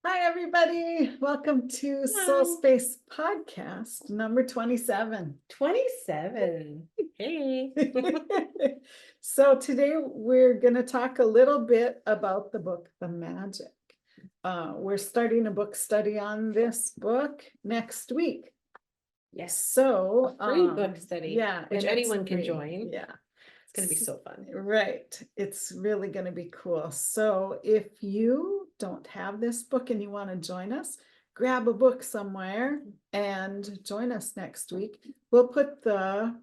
Hi, everybody. Welcome to Hi. SoulSpace podcast number 27. 27. Hey. So today we're going to talk a little bit about the book, The Magic. We're starting a book study on this book next week. Yes. So, Free book study. yeah, Which and it's anyone can free. join. Yeah. It's going to be so fun. Right. It's really going to be cool. So if you don't have this book and you want to join us, grab a book somewhere and join us next week. We'll put the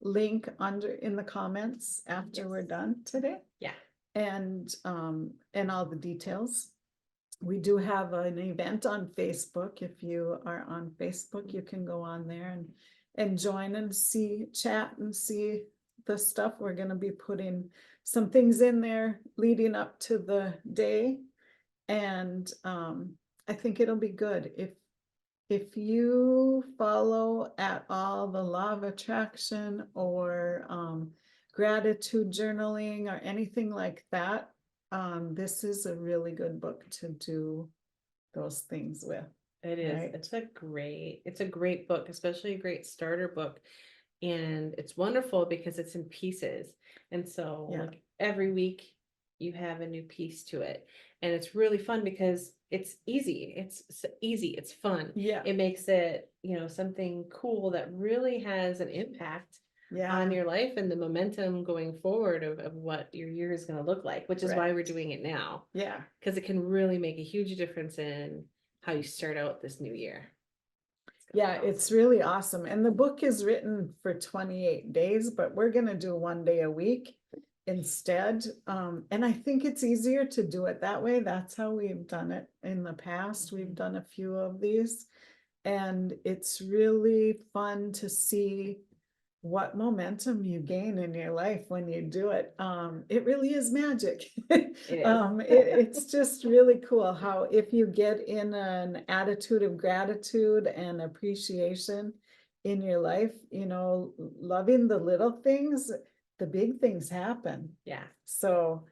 link under in the comments after we're done today. Yeah. And all the details. We do have an event on Facebook. If you are on Facebook, you can go on there and join and chat and see the stuff. We're going to be putting some things in there leading up to the day. And I think it'll be good. If you follow at all the law of attraction or gratitude journaling or anything like that, this is a really good book to do those things with. It is. Right. It's a great book, especially a great starter book. And it's wonderful because it's in pieces. And so Yeah. like every week you have a new piece to it. And it's really fun because it's easy. It's fun. Yeah. It makes it, something cool that really has an impact on your life and the momentum going forward of what your year is going to look like, which is why we're doing it now. Yeah. Because it can really make a huge difference in how you start out this new year. Yeah, it's really awesome. And the book is written for 28 days, but we're going to do 1 day a week instead. And I think it's easier to do it that way. That's how we've done it in the past. We've done a few of these, and it's really fun to see what momentum you gain in your life when you do it. It really is magic. It is. It's just really cool how if you get in an attitude of gratitude and appreciation in your life, loving the little things, the big things happen. Yeah. So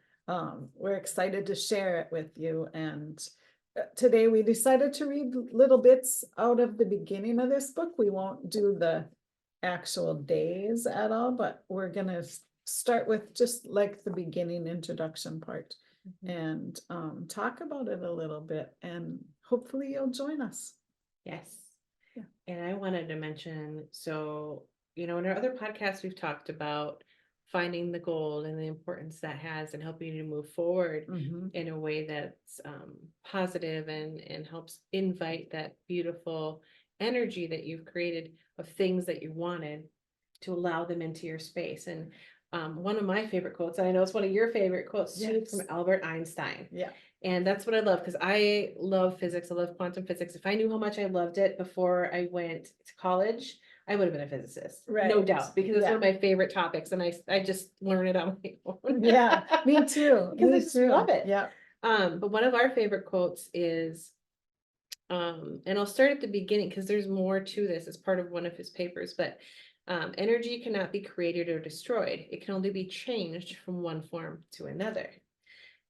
we're excited to share it with you. And today we decided to read little bits out of the beginning of this book. We won't do the actual days at all, but we're gonna start with just like the beginning introduction part and talk about it a little bit, and hopefully you'll join us. Yes. Yeah. And I wanted to mention, so, in our other podcasts, we've talked about finding the gold and the importance that has in helping you to move forward in a way that's positive and helps invite that beautiful energy that you've created of things that you wanted to allow them into your space. And one of my favorite quotes, and I know it's one of your favorite quotes too, from Albert Einstein. Yeah. And that's what I love, because I love physics. I love quantum physics. If I knew how much I loved it before I went to college, I would have been a physicist, no doubt, because it's one of my favorite topics, and I just learn it on my own. Yeah, me too. Because I just love it. Yeah. But one of our favorite quotes is, and I'll start at the beginning because there's more to this as part of one of his papers, but energy cannot be created or destroyed. It can only be changed from one form to another.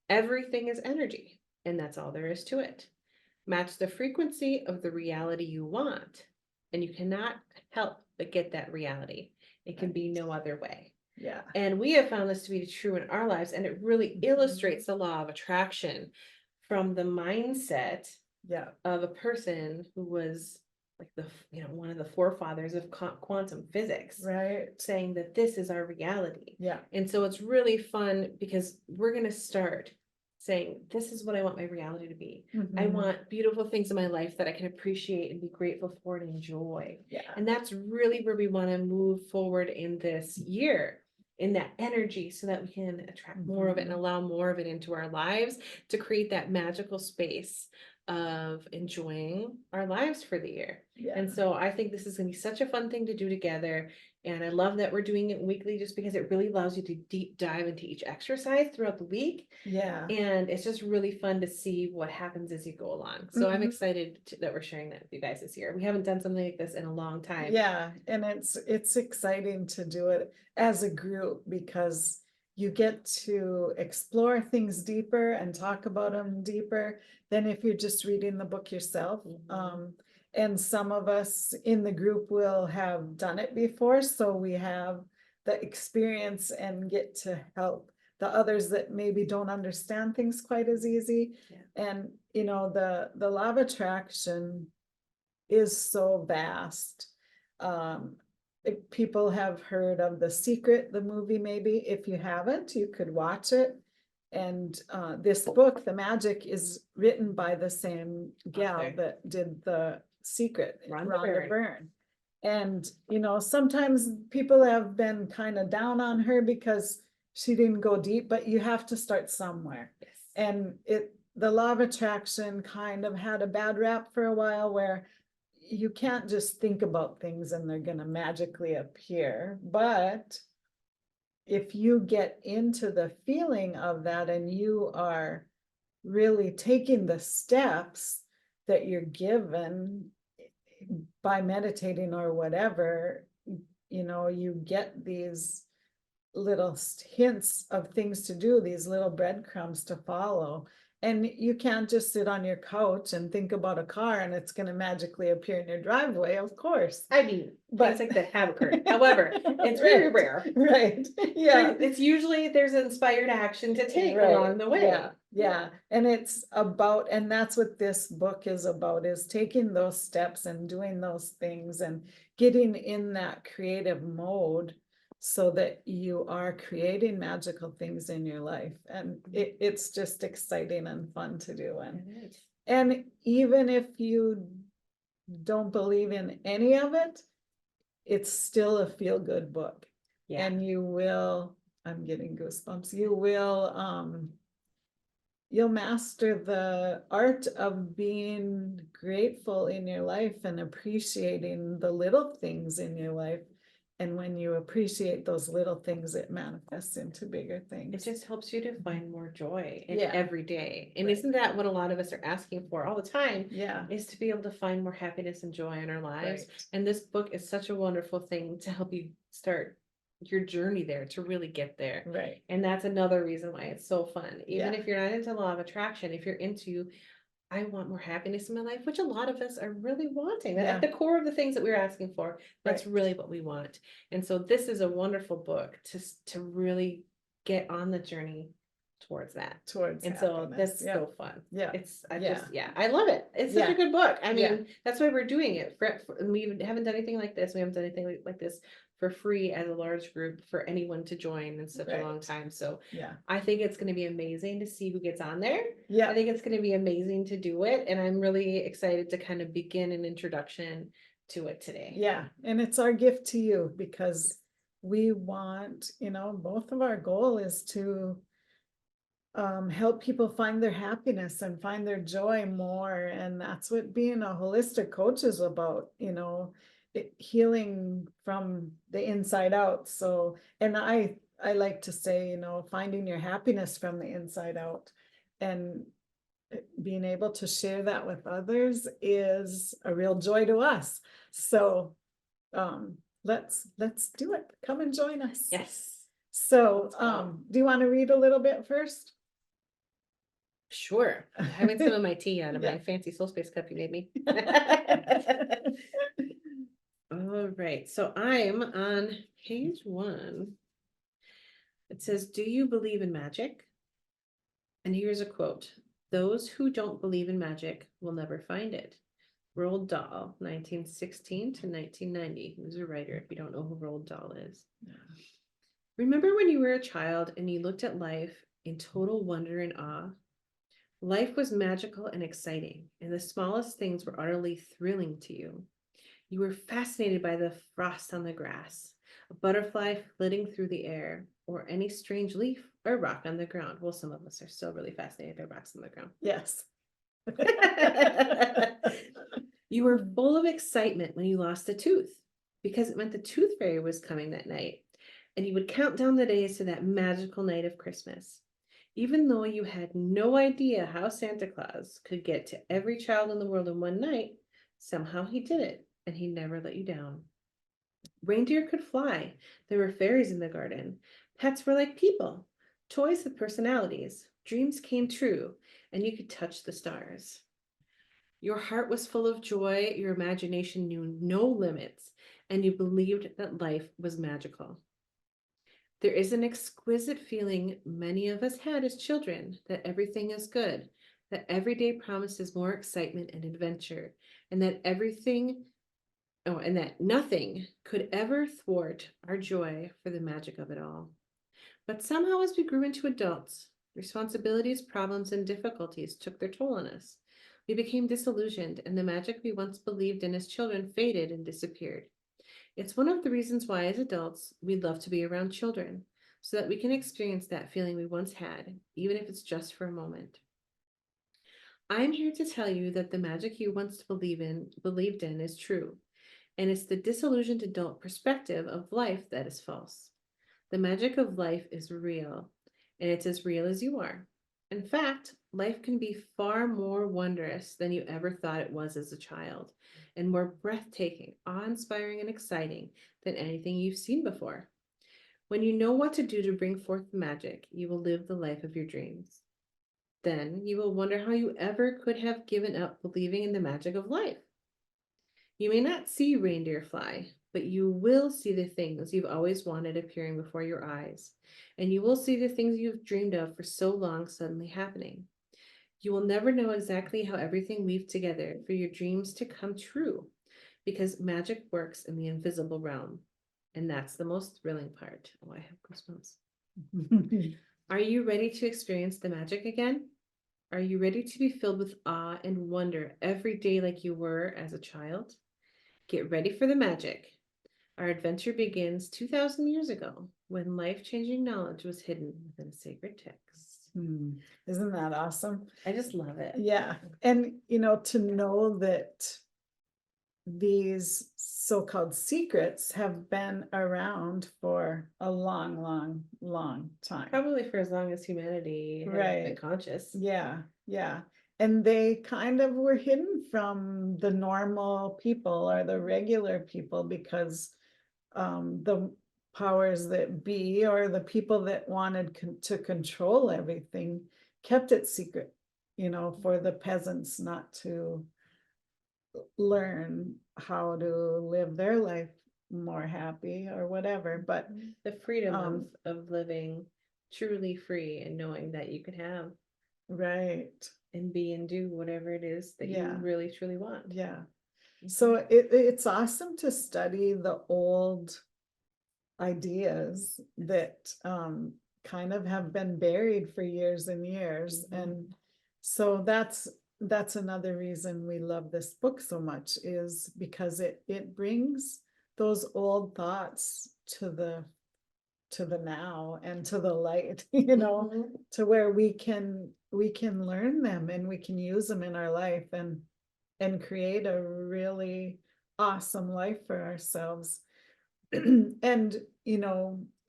Everything is energy, and that's all there is to it. Match the frequency of the reality you want, and you cannot help but get that reality. It can be no other way. Yeah. And we have found this to be true in our lives, and it really illustrates the law of attraction from the mindset of a person who was like one of the forefathers of quantum physics, right, saying that this is our reality. Yeah. And so it's really fun because we're going to start saying, this is what I want my reality to be. I want beautiful things in my life that I can appreciate and be grateful for and enjoy. Yeah. And that's really where we want to move forward in this year, in that energy, so that we can attract more of it and allow more of it into our lives to create that magical space of enjoying our lives for the year. Yeah. And so I think this is going to be such a fun thing to do together. And I love that we're doing it weekly, just because it really allows you to deep dive into each exercise throughout the week. Yeah. And it's just really fun to see what happens as you go along. So I'm excited that we're sharing that with you guys this year. We haven't done something like this in a long time. Yeah. And it's exciting to do it as a group because you get to explore things deeper and talk about them deeper than if you're just reading the book yourself. And some of us in the group will have done it before, so we have the experience and get to help the others that maybe don't understand things quite as easy. And the law of attraction is so vast. If people have heard of The Secret, the movie, maybe. If you haven't, you could watch it. And this book, The Magic, is written by the same gal that did The Secret, Rhonda Byrne. And sometimes people have been kind of down on her because she didn't go deep, but you have to start somewhere. And the law of attraction kind of had a bad rap for a while, where you can't just think about things and they're going to magically appear. But if you get into the feeling of that and you are really taking the steps that you're given by meditating or whatever, you get these little hints of things to do, these little breadcrumbs to follow. And you can't just sit on your couch and think about a car and it's going to magically appear in your driveway, of course. I mean, things like that have occurred. However, it's very rare. Right. Yeah. It's usually there's inspired action to take along the way. Yeah. And it's about, and that's what this book is about, is taking those steps and doing those things and getting in that creative mode, so that you are creating magical things in your life. And it's just exciting and fun to do. And even if you don't believe in any of it, it's still a feel-good book. And you will, I'm getting goosebumps, you'll master the art of being grateful in your life and appreciating the little things in your life. And when you appreciate those little things, it manifests into bigger things. It just helps you to find more joy in every day. And isn't that what a lot of us are asking for all the time? Is to be able to find more happiness and joy in our lives. And this book is such a wonderful thing to help you start your journey there, to really get there. And that's another reason why it's so fun. Even if you're not into law of attraction, if you're into, I want more happiness in my life, which a lot of us are really wanting. At the core of the things that we're asking for, that's really what we want. And so this is a wonderful book to really get on the journey towarys that. And so that's so fun. I love it. It's such a good book. I mean, that's why we're doing it. We haven't done anything like this. We haven't done anything like this for free as a large group for anyone to join in such a long time. So I think it's going to be amazing to see who gets on there. I think it's going to be amazing to do it. And I'm really excited to kind of begin an introduction to it today. And it's our gift to you, because we want, both of our goal is to help people find their happiness and find their joy more. And that's what being a holistic coach is about, healing from the inside out. So, and I like to say, finding your happiness from the inside out, and being able to share that with others is a real joy to us. So, let's do it. Come and join us. So, do you want to read a little bit first? Sure. I'm having some of my tea out of my fancy SoulSpace cup you made me. All right, so I'm on page 1. It says, do you believe in magic? And here's a quote. Those who don't believe in magic will never find it. Roald Dahl, 1916 to 1990. He was a writer, if you don't know who Roald Dahl is. Remember when you were a child and you looked at life in total wonder and awe? Life was magical and exciting, and the smallest things were utterly thrilling to you. You were fascinated by the frost on the grass, a butterfly flitting through the air, or any strange leaf or rock on the ground. Well, some of us are still really fascinated by rocks on the ground. Yes. You were full of excitement when you lost a tooth, because it meant the tooth fairy was coming that night, and you would count down the days to that magical night of Christmas. Even though you had no idea how Santa Claus could get to every child in the world in one night, somehow he did it, and he never let you down. Reindeer could fly. There were fairies in the garden. Pets were like people. Toys with personalities, dreams came true, and you could touch the stars. Your heart was full of joy, your imagination knew no limits, and you believed that life was magical. There is an exquisite feeling many of us had as children that everything is good, that every day promises more excitement and adventure, and that and that nothing could ever thwart our joy for the magic of it all. But somehow, as we grew into adults, responsibilities, problems, and difficulties took their toll on us. We became disillusioned, and the magic we once believed in as children faded and disappeared. It's one of the reasons why, as adults, we love to be around children, so that we can experience that feeling we once had, even if it's just for a moment. I'm here to tell you that the magic you once believed in is true, and it's the disillusioned adult perspective of life that is false. The magic of life is real, and it's as real as you are. In fact, life can be far more wondrous than you ever thought it was as a child, and more breathtaking, awe-inspiring, and exciting than anything you've seen before. When you know what to do to bring forth the magic, you will live the life of your dreams. Then you will wonder how you ever could have given up believing in the magic of life. You may not see reindeer fly, but you will see the things you've always wanted appearing before your eyes, and you will see the things you've dreamed of for so long suddenly happening. You will never know exactly how everything weaved together for your dreams to come true, because magic works in the invisible realm, and that's the most thrilling part. Oh, I have goosebumps. Are you ready to experience the magic again? Are you ready to be filled with awe and wonder every day like you were as a child? Get ready for the magic. Our adventure begins 2,000 years ago when life-changing knowledge was hidden within a sacred text. Isn't that awesome? I just love it. Yeah. And, to know that these so-called secrets have been around for a long, long, long time. Probably for as long as humanity has been Right. conscious. Yeah, yeah. And they kind of were hidden from the normal people or the regular people because the powers that be or the people that wanted to control everything kept it secret, for the peasants not to learn how to live their life more happy or whatever. But the freedom of living truly free and knowing that you can have right and be and do whatever it is that you really truly want. Yeah. So it's awesome to study the old ideas that kind of have been buried for years and years. And so that's another reason we love this book so much, is because it brings those old thoughts to the now and to the light, to where we can learn them and we can use them in our life and create a really awesome life for ourselves. And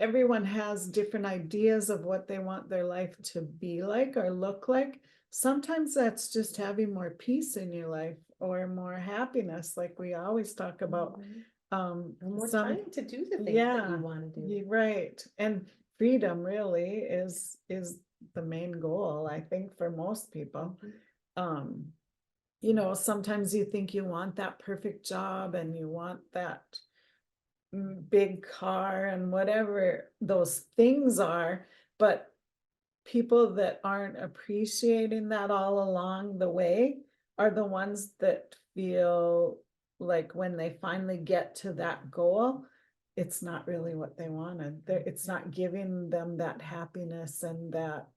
everyone has different ideas of what they want their life to be like or look like. Sometimes that's just having more peace in your life or more happiness, like we always talk about. And more time to do the things that you want to do. Right. And freedom really is the main goal, I think, for most people. Sometimes you think you want that perfect job and you want that big car and whatever those things are, but people that aren't appreciating that all along the way are the ones that feel like when they finally get to that goal, it's not really what they wanted. It's not giving them that happiness and that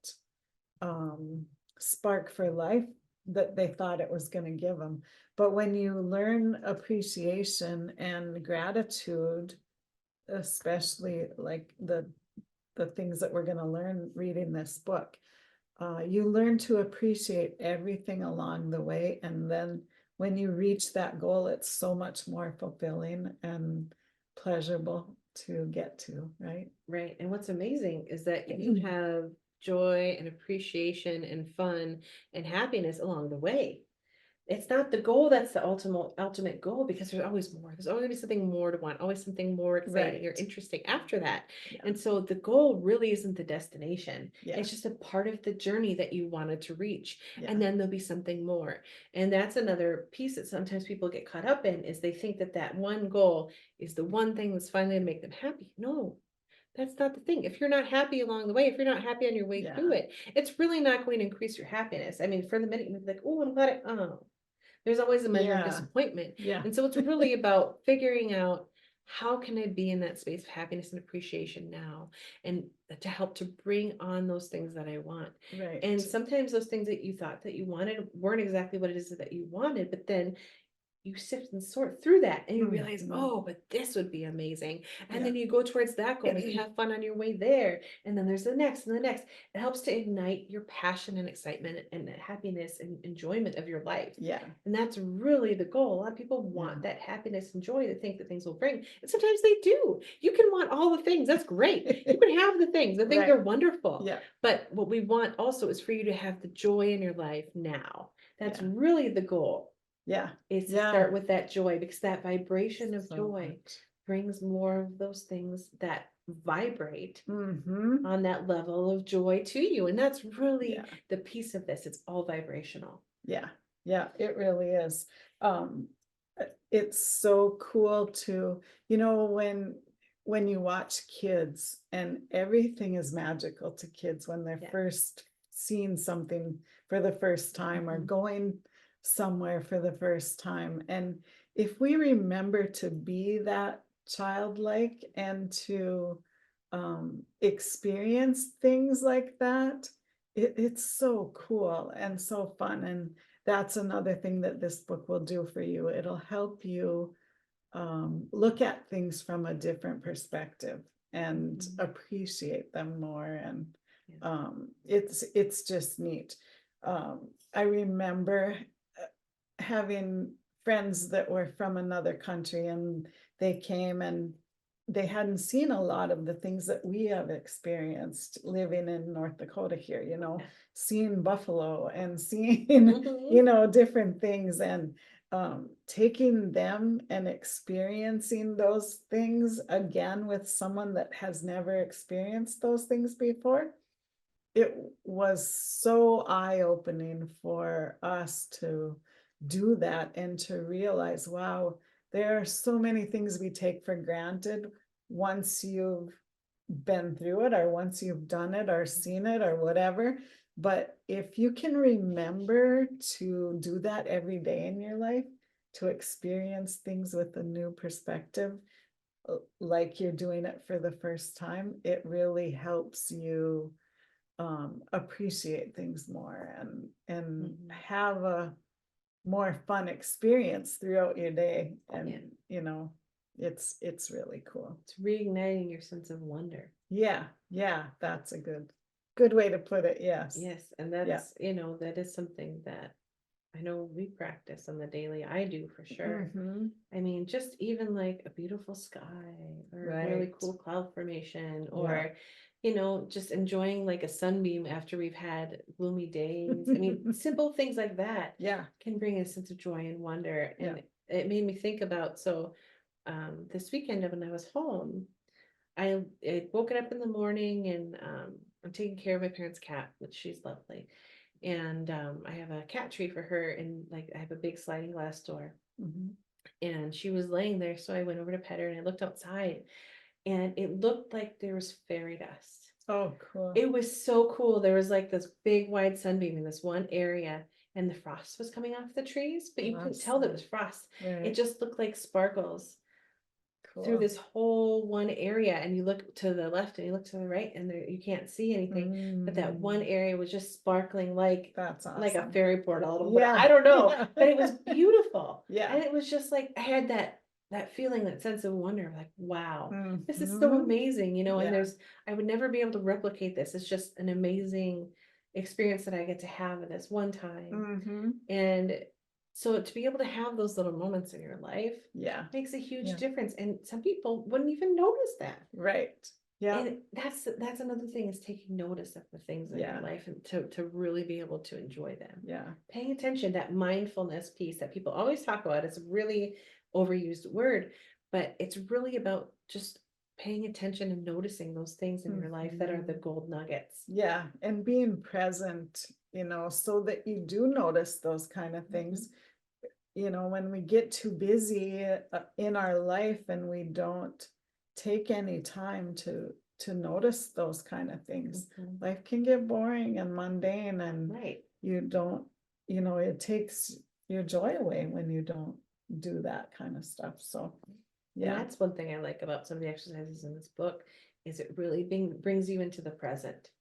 spark for life that they thought it was going to give them. But when you learn appreciation and gratitude, especially like the things that we're going to learn reading this book, you learn to appreciate everything along the way. And then when you reach that goal, it's so much more fulfilling and pleasurable to get to, right? Right. And what's amazing is that you have joy and appreciation and fun and happiness along the way. it's not the goal that's the ultimate goal, because there's always more. There's always gonna be something more to want, always something more exciting or Right. interesting after that. Yeah. And so the goal really isn't the destination. Yeah. It's just a part of the journey that you wanted to reach. Yeah. And then there'll be something more. And that's another piece that sometimes people get caught up in, is they think that that one goal is the one thing that's finally gonna make them happy. No, that's not the thing. If you're not happy along the way, if you're not happy on your way Yeah. through it, it's really not going to increase your happiness. I mean, for the minute you're like, oh, I'm glad oh, there's always a measure of Yeah. disappointment. Yeah. And so it's really about figuring out, how can I be in that space of happiness and appreciation now, and to help to bring on those things that I want. Right. And sometimes those things that you thought that you wanted weren't exactly what it is that you wanted, but then you sift and sort through that and you realize, Mhm. oh, but this would be amazing. And Yeah. then you go towards that goal and you have fun on your way there. And then there's the next and the next. It helps to ignite your passion and excitement and happiness and enjoyment of your life. Yeah. And that's really the goal. A lot of people Yeah. want that happiness and joy, to think that things will bring. And sometimes they do. You can want all the things. That's great. You can have the things. The things Right. are wonderful. Yeah. But what we want also is for you to have the joy in your life now. That's Yeah. really the goal, Yeah. is to Yeah. start with that joy, because that vibration of So joy much. brings more of those things that vibrate Mhm. on that level of joy to you. And that's really Yeah. the piece of this. It's all vibrational. Yeah. Yeah, it really is. It's so cool to, when you watch kids, and everything is magical to kids when they're Yeah. first seeing something for the first time, or Mhm. going somewhere for the first time. And if we remember to be that childlike and to experience things like that, it's so cool and so fun. And that's another thing that this book will do for you. It'll help you look at things from a different perspective and Mhm. appreciate them more. And Yeah. it's just neat. I remember having friends that were from another country, and they came and they hadn't seen a lot of the things that we have experienced living in North Dakota here, Yeah. seeing buffalo and seeing, Mhm. different things, and taking them and experiencing those things again with someone that has never experienced those things before. It was so eye-opening for us to do that and to realize, wow, there are so many things we take for granted once you've been through it, or once you've done it or seen it or whatever. But if you can remember to do that every day in your life, to experience things with a new perspective, like you're doing it for the first time, it really helps you appreciate things more, and Mhm. have a more fun experience throughout your day. And Yeah. it's really cool. It's reigniting your sense of wonder. Yeah, that's a good way to put it. Yes. Yes. And Yeah. that's, that is something that I know we practice on the daily. I do for sure. Mhm. I mean, just even like a beautiful sky, or a really Right. cool cloud formation, Yeah. or, just enjoying like a sunbeam after we've had gloomy days. I mean, simple things like that Yeah. can bring a sense of joy and wonder. Yeah. And it made me think about, so this weekend when I was home, I had woken up in the morning, and I'm taking care of my parents' cat, which she's lovely. And I have a cat tree for her, and like I have a big sliding glass door. Mhm. And she was laying there, so I went over to pet her, and I looked outside, and it looked like there was fairy dust. Oh, cool. It was so cool. There was like this big wide sunbeam in this one area, and the frost was coming off the trees, but you couldn't tell that it was frost. It Right. just looked like sparkles through Cool. this whole one area. And you look to the left and you look to the right, and there you can't see anything, but that one area was just sparkling That's like a awesome. fairy portal, but Yeah. I don't know. Yeah. But it was beautiful. Yeah. And it was just like I had that feeling, that sense of wonder, like, wow, this is so Mhm. amazing, and Yeah. I would never be able to replicate this. It's just an amazing experience that I get to have at this one time. Mhm. And so to be able to have those little moments in your life Yeah. makes a huge Yeah. difference. And some people wouldn't even notice that. Right. Yeah, And that's another thing, is taking notice of the things in Yeah. your life, and to really be able to enjoy them. yeah, Paying attention, that mindfulness piece that people always talk about, it's a really overused word, but it's really about just paying attention and noticing those things in your life that are the gold nuggets. yeah, and being present, so that you do notice those kind of things. When we get too busy in our life and we don't take any time to notice those kind of things, Mhm. life can get boring and mundane, and Right. you don't, it takes your joy away when you don't do that kind of stuff. So, And yeah. that's one thing I like about some of the exercises in this book, is it really brings you into the present.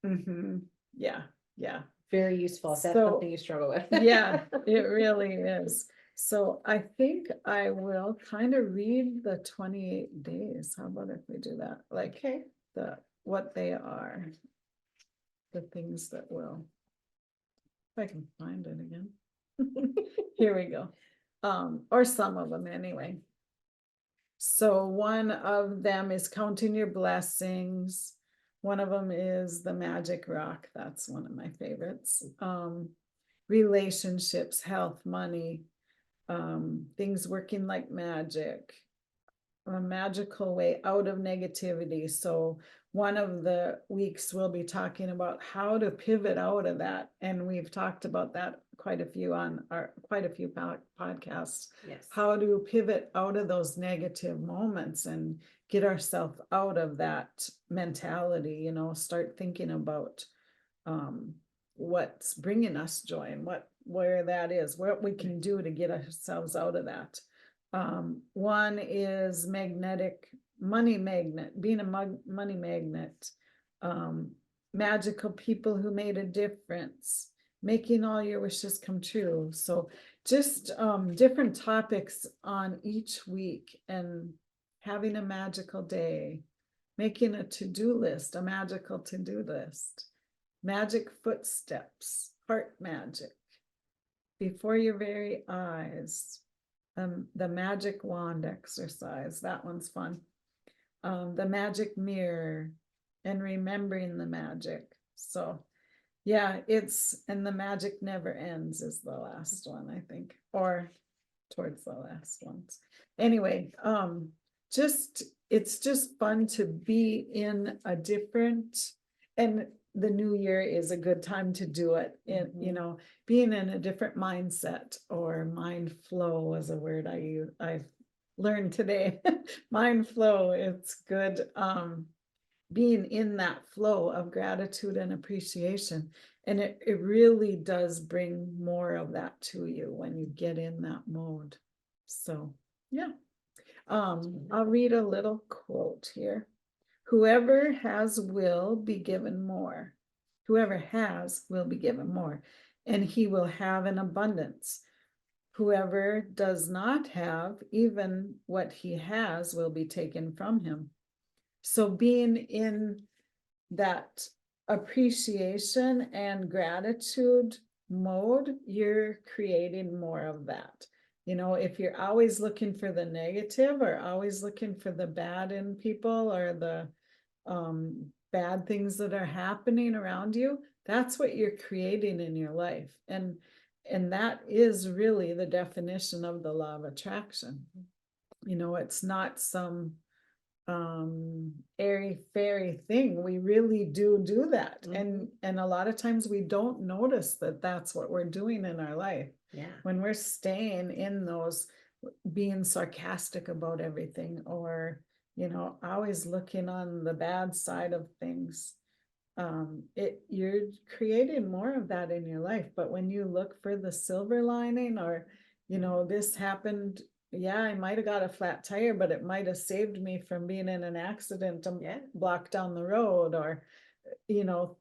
Yeah, yeah. Very useful if that's So, something you struggle with. Yeah, it really is. So I think I will kind of read the 28 days. How about if we do that? Like Okay. what they are, the things that will, if I can find it again. Here we go. Or some of them anyway. So one of them is counting your blessings. One of them is the magic rock. That's one of my favorites. Relationships, health, money, things working like magic, a magical way out of negativity. So one of the weeks we'll be talking about how to pivot out of that, and we've talked about that quite a few podcasts. Yes. How to pivot out of those negative moments and get ourselves out of that mentality, start thinking about what's bringing us joy and where that is, what we can do to get ourselves out of that. One is money magnet, being a money magnet, magical people who made a difference, making all your wishes come true. So just different topics on each week, and having a magical day, making a to-do list, a magical to-do list, magic footsteps, heart magic, before your very eyes, the magic wand exercise, that one's fun. The magic mirror, and remembering the magic. So yeah, and the magic never ends is the last one, I think, or towards the last ones. Anyway, it's just fun to be in a different, and the new year is a good time to do it. Being in a different mindset, or mind flow is a word I've learned today. Mind flow, it's good. Being in that flow of gratitude and appreciation. And it really does bring more of that to you when you get in that mode. So, yeah. I'll read a little quote here. Whoever has will be given more. Whoever has will be given more, and he will have an abundance. Whoever does not have, even what he has will be taken from him. So being in that appreciation and gratitude mode, you're creating more of that. If you're always looking for the negative, or always looking for the bad in people, or the bad things that are happening around you, that's what you're creating in your life. And that is really the definition of the law of attraction. It's not some airy fairy thing. We really do that. And a lot of times we don't notice that that's what we're doing in our life. Yeah. When we're staying in those, being sarcastic about everything, or always looking on the bad side of things, you're creating more of that in your life. But when you look for the silver lining, or this happened, yeah, I might have got a flat tire, but it might have saved me from being in an accident a block down the road, or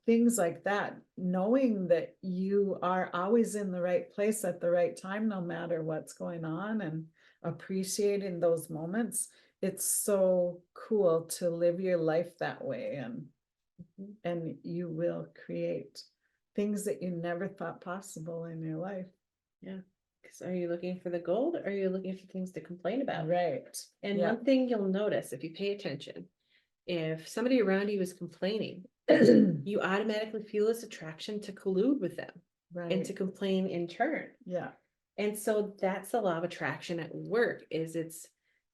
things like that. Knowing that you are always in the right place at the right time, no matter what's going on, and appreciating those moments. It's so cool to live your life that way, and you will create things that you never thought possible in your life. Yeah. Because are you looking for the gold, or are you looking for things to complain about? Right. And one thing you'll notice if you pay attention if somebody around you is complaining, you automatically feel this attraction to collude with them and to Right, complain in turn. yeah, And so that's the law of attraction at work, is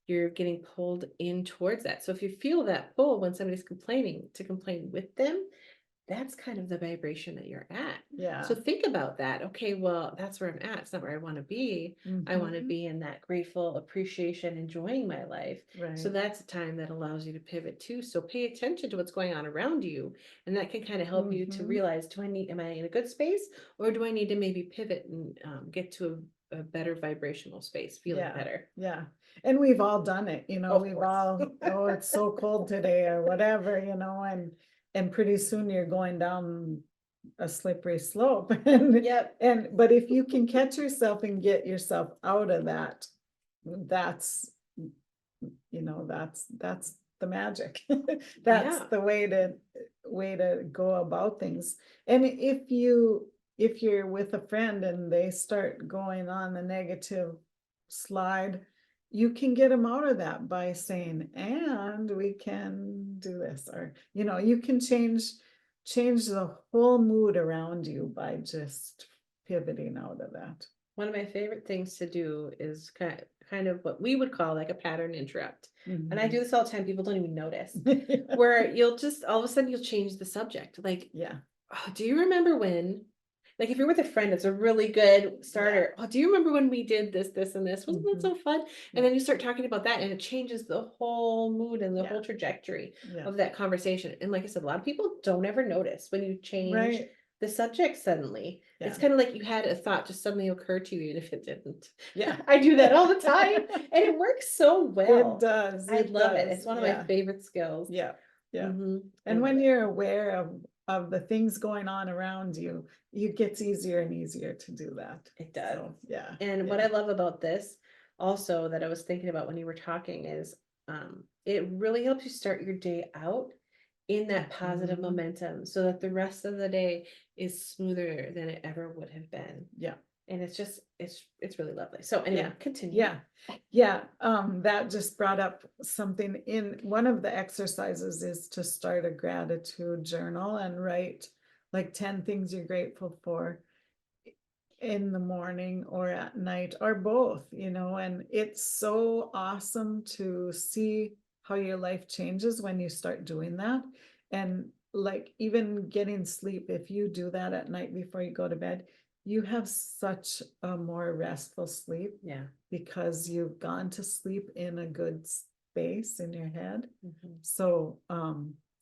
you're getting pulled in towards that. So if you feel that pull when somebody's complaining, to complain with them, that's kind of the vibration that you're at. yeah. So think about that. Okay, well, that's where I'm at. It's not where I want to be. I want to Mhm. be in that grateful appreciation, enjoying my life. So Right, that's a time that allows you to pivot too. So pay attention to what's going on around you. And that can kind of help you to Mhm. realize, am I in a good space, or do I need to maybe pivot and get to a better vibrational space, feeling Yeah, better? yeah. And we've all done it, you know, Of we've course. all, oh, it's so cold today or whatever, you know, and pretty soon you're going down a slippery slope. And, Yep. but if you can catch yourself and get yourself out of that, that's, you know, that's the magic. That's Yeah. the way to go about things. And if you're with a friend and they start going on the negative slide, you can get them out of that by saying, and we can do this, or, you know, you can change the whole mood around you by just pivoting out of that. One of my favorite things to do is kind of what we would call like a pattern interrupt. And I do this all the time. People don't even notice. Mhm. Where you'll just all of a sudden you'll change the subject. Like, Yeah, oh, do you remember when? Like if you're with a friend, it's a really good yeah. starter. Oh, do you remember when we did this, this, and this? Wasn't that Mhm. so fun? And Yeah, then you start talking about that, and it changes the whole mood and the yeah, whole trajectory yeah. of that conversation. And like I said, a lot of people don't ever notice when you change Right, the subject suddenly. yeah, It's kind of like you had a thought just suddenly occur to you, even if it didn't. yeah. I do that all the time, and it works so It well. does, I it love it. does, It's one of my yeah, favorite skills. yeah, yeah. I And love when it. you're aware of the things going on around you, it gets easier and easier to do that. It does. So, yeah, And what yeah. I love about this also that I was thinking about when you were talking is it really helps you start your day out in that positive Mhm. momentum so that the rest of the day is smoother than it ever would have been. Yeah, And it's just it's really lovely. So anyway, yeah, continue. yeah, yeah. That just brought up something in one of the exercises is to start a gratitude journal and write like 10 things you're grateful for in the morning or at night or both, you know, and it's so awesome to see how your life changes when you start doing that. And like even getting sleep, if you do that at night before you go to bed, you have such a more restful sleep Yeah. because you've gone to sleep in a good space in your head. Mhm. So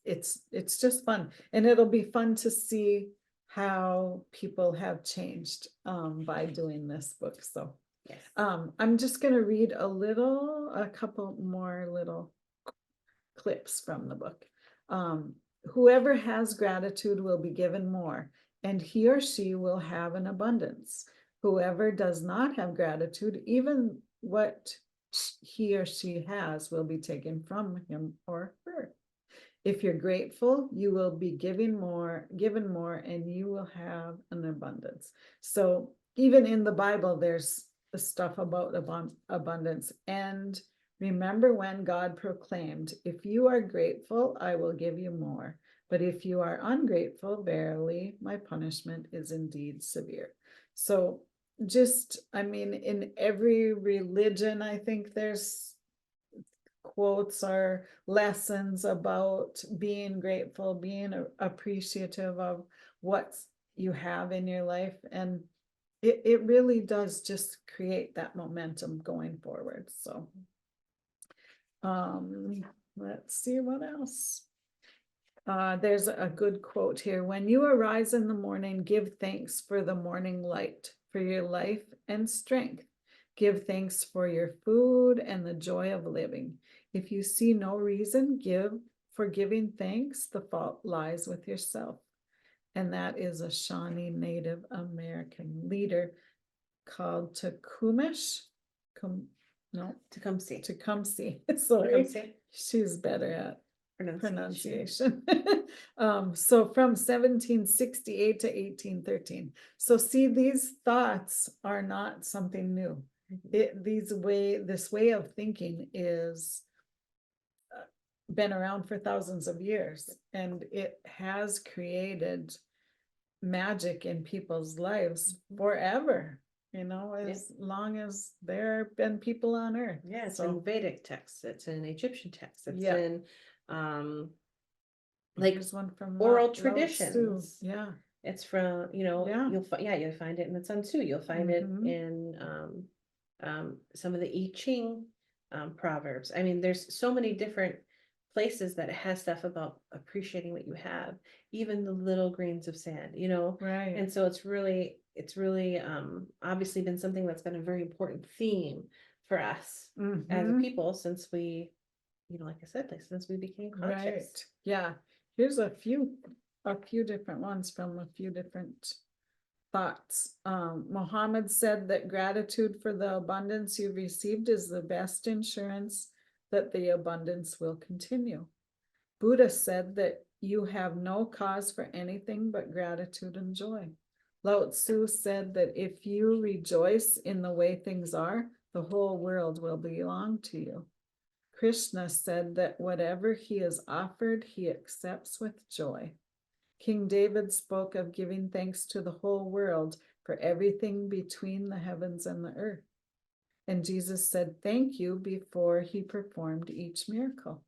it's just fun, and it'll be fun to see how people have changed by doing this book. So Yes. I'm just going to read a couple more little clips from the book. Whoever has gratitude will be given more, and he or she will have an abundance. Whoever does not have gratitude, even what he or she has will be taken from him or her. If you're grateful, you will be given more, and you will have an abundance. So even in the Bible, there's the stuff about abundance. And remember when God proclaimed, if you are grateful, I will give you more. But if you are ungrateful, verily, my punishment is indeed severe. So just, I mean, in every religion, I think there's quotes or lessons about being grateful, being appreciative of what you have in your life. And it really does just create that momentum going forward. So let's see what else. There's a good quote here. When you arise in the morning, give thanks for the morning light, for your life and strength. Give thanks for your food and the joy of living. If you see no reason for giving thanks, the fault lies with yourself. And that is a Shawnee Native American leader called Tecumseh. No, Tecumseh. Tecumseh. Sorry, Tecumseh. she's better at Pronunciation. pronunciation. So from 1768 to 1813. So see, these thoughts are not something new. Mhm. This way of thinking is been around for thousands of years, and it has created magic in people's lives forever, as long as there have been people on earth. Yeah, it's So, in Vedic texts, it's in Egyptian texts, it's Yeah. in like here's one from oral Lao Tzu. traditions. Yeah. It's from, Yeah. you'll find it in the Sun Tzu, you'll find it Mhm. in some of the I Ching proverbs. I mean, there's so many different places that has stuff about appreciating what you have, even the little grains of sand, Right. and so it's really obviously been something that's been a very important theme for us as a Mhm. people since we, like I said, like since we became conscious. Right. Yeah. Here's a few different ones from a few different thoughts. Mohammed said that gratitude for the abundance you've received is the best insurance that the abundance will continue. Buddha said that you have no cause for anything but gratitude and joy. Lao Tzu said that if you rejoice in the way things are, the whole world will belong to you. Krishna said that whatever he is offered, he accepts with joy. King David spoke of giving thanks to the whole world for everything between the heavens and the earth. And Jesus said thank you before he performed each miracle.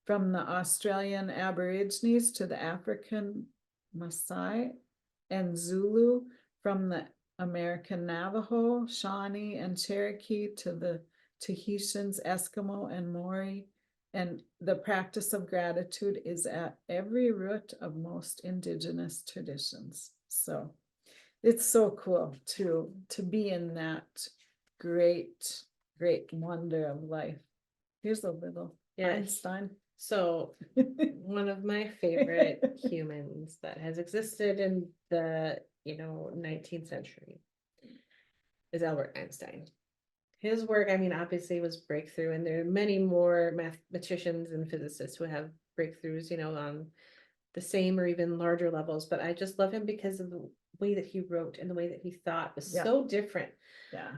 From the Australian Aborigines to the African Maasai and Zulu, from the American Navajo, Shawnee, and Cherokee to the Tahitians, Eskimo, and Maori. And the practice of gratitude is at every root of most indigenous traditions. So it's so cool to be in that great, great wonder of life. Here's a little Yes. Einstein. So one of my favorite humans that has existed in the 19th century is Albert Einstein. His work, I mean, obviously was breakthrough, and there are many more mathematicians and physicists who have breakthroughs, on the same or even larger levels. But I just love him because of the way that he wrote and the way that he thought was Yeah. so different. Yeah.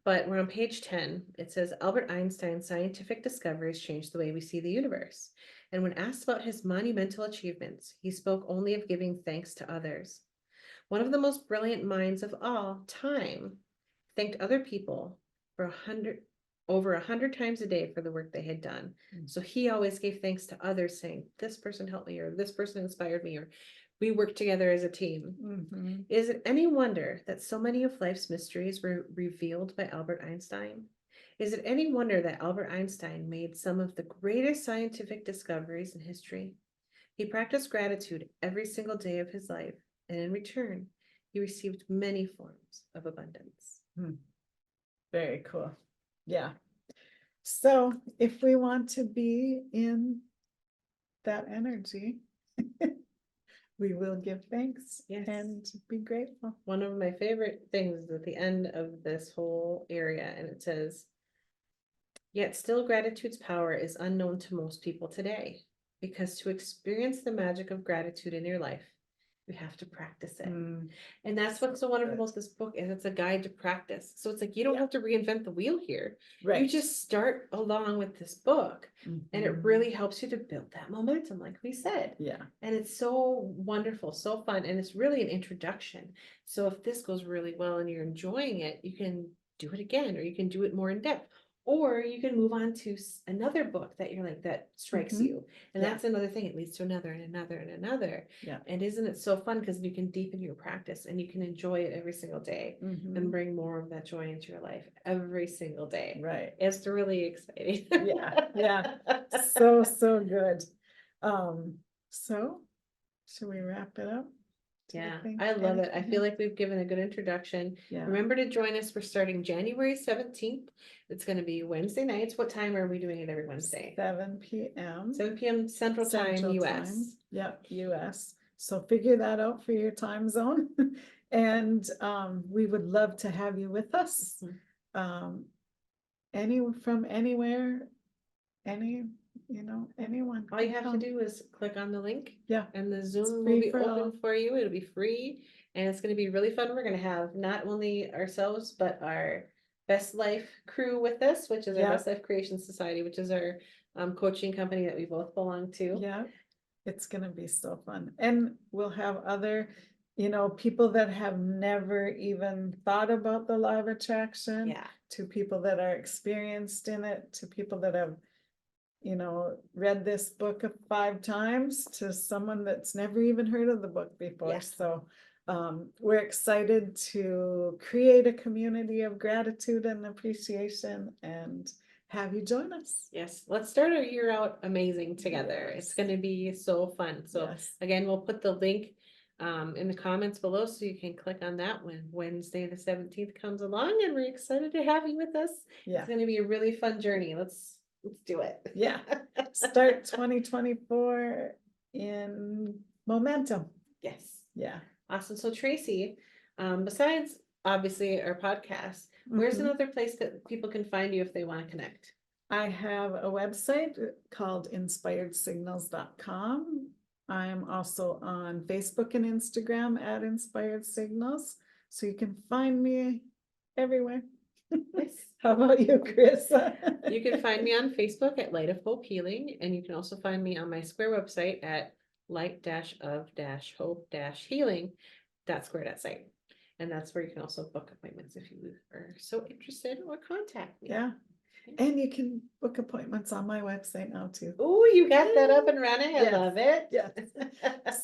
But we're on page 10. It says Albert Einstein's scientific discoveries changed the way we see the universe. And when asked about his monumental achievements, he spoke only of giving thanks to others. One of the most brilliant minds of all time thanked other people for over 100 times a day for the work they had done. So he always gave thanks to others, saying, this person helped me, or this person inspired me, or we worked together as a team. Mm-hmm. Is it any wonder that so many of life's mysteries were revealed by Albert Einstein? Is it any wonder that Albert Einstein made some of the greatest scientific discoveries in history? He practiced gratitude every single day of his life, and in return, he received many forms of abundance. Very cool. Yeah. So if we want to be in that energy, we will give thanks. Yes. And be grateful. One of my favorite things is at the end of this whole area, and it says, yet still gratitude's power is unknown to most people today, because to experience the magic of gratitude in your life, you have to practice it. And that's what's so wonderful about this book, is it's a guide to practice. So it's like, you don't have to reinvent the wheel here. Right. You just start along with this book, and it really helps you to build that momentum, like we said. Yeah. And it's so wonderful, so fun, and it's really an introduction. So if this goes really well and you're enjoying it, you can do it again, or you can do it more in depth. Or you can move on to another book that you're like, that strikes you. And Yeah. that's another thing. It leads to another and another and another. Yeah. And isn't it so fun, because you can deepen your practice and you can enjoy it every single day and bring more of that joy into your life every single day. Right. It's really exciting. Yeah. Yeah. So good. So should we wrap it up? Yeah, I love it. I feel like we've given a good introduction. Yeah. Remember to join us. We're starting January 17th. It's going to be Wednesday nights. What time are we doing it every Wednesday? 7 p.m. 7 p.m. Central Time, US. Yep, US. So figure that out for your time zone. And we would love to have you with us. From anywhere, anyone. All you have to do is click on the link. Yeah. And the Zoom will free be for open all. for you. It'll be free. And it's going to be really fun. We're going to have not only ourselves, but our Best Life crew with us, which is our Yeah. Best Life Creation Society, which is our coaching company that we both belong to. Yeah, it's gonna be so fun. And we'll have other, people that have never even thought about the law of attraction. Yeah. To people that are experienced in it, to people that have, read this book 5 times, to someone that's never even heard of the book before. Yeah. So we're excited to create a community of gratitude and appreciation and have you join us. Yes, let's start our year out amazing together. It's Yes. going to be so fun. So Yes. again, we'll put the link in the comments below so you can click on that when Wednesday the 17th comes along, and we're excited to have you with us. Yeah. It's going to be a really fun journey. Let's do it. Yeah. Start 2024 in momentum. Yes. Yeah. Awesome. So Tracy, besides obviously our podcast, where's Mhm. another place that people can find you if they want to connect? I have a website called inspiredsignals.com. I am also on Facebook and Instagram at Inspired Signals. So you can find me everywhere. Yes. How about you, Chris? You can find me on Facebook at Light of Hope Healing, and you can also find me on my Square website at light-of-hope-healing.square.site. And that's where you can also book appointments if you are so interested, or contact me. Yeah. And you can book appointments on my website now too. Oh, you got that up and running. I Yes. love it. Yes.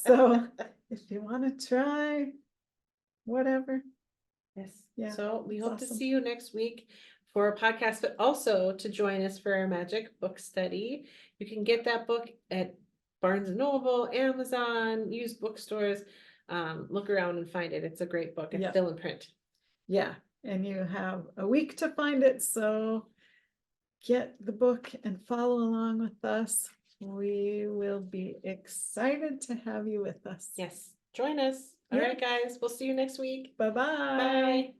So if you want to try whatever. Yes. Yeah, So we it's hope to awesome. see you next week for a podcast, but also to join us for our magic book study. You can get that book at Barnes and Noble, Amazon, used bookstores. Look around and find it. It's a great book. It's Yeah. still in print. Yeah, and you have a week to find it, so get the book and follow along with us. We will be excited to have you with us. Yes. Join us. All Yeah. right, guys. We'll see you next week. Bye-bye. Bye.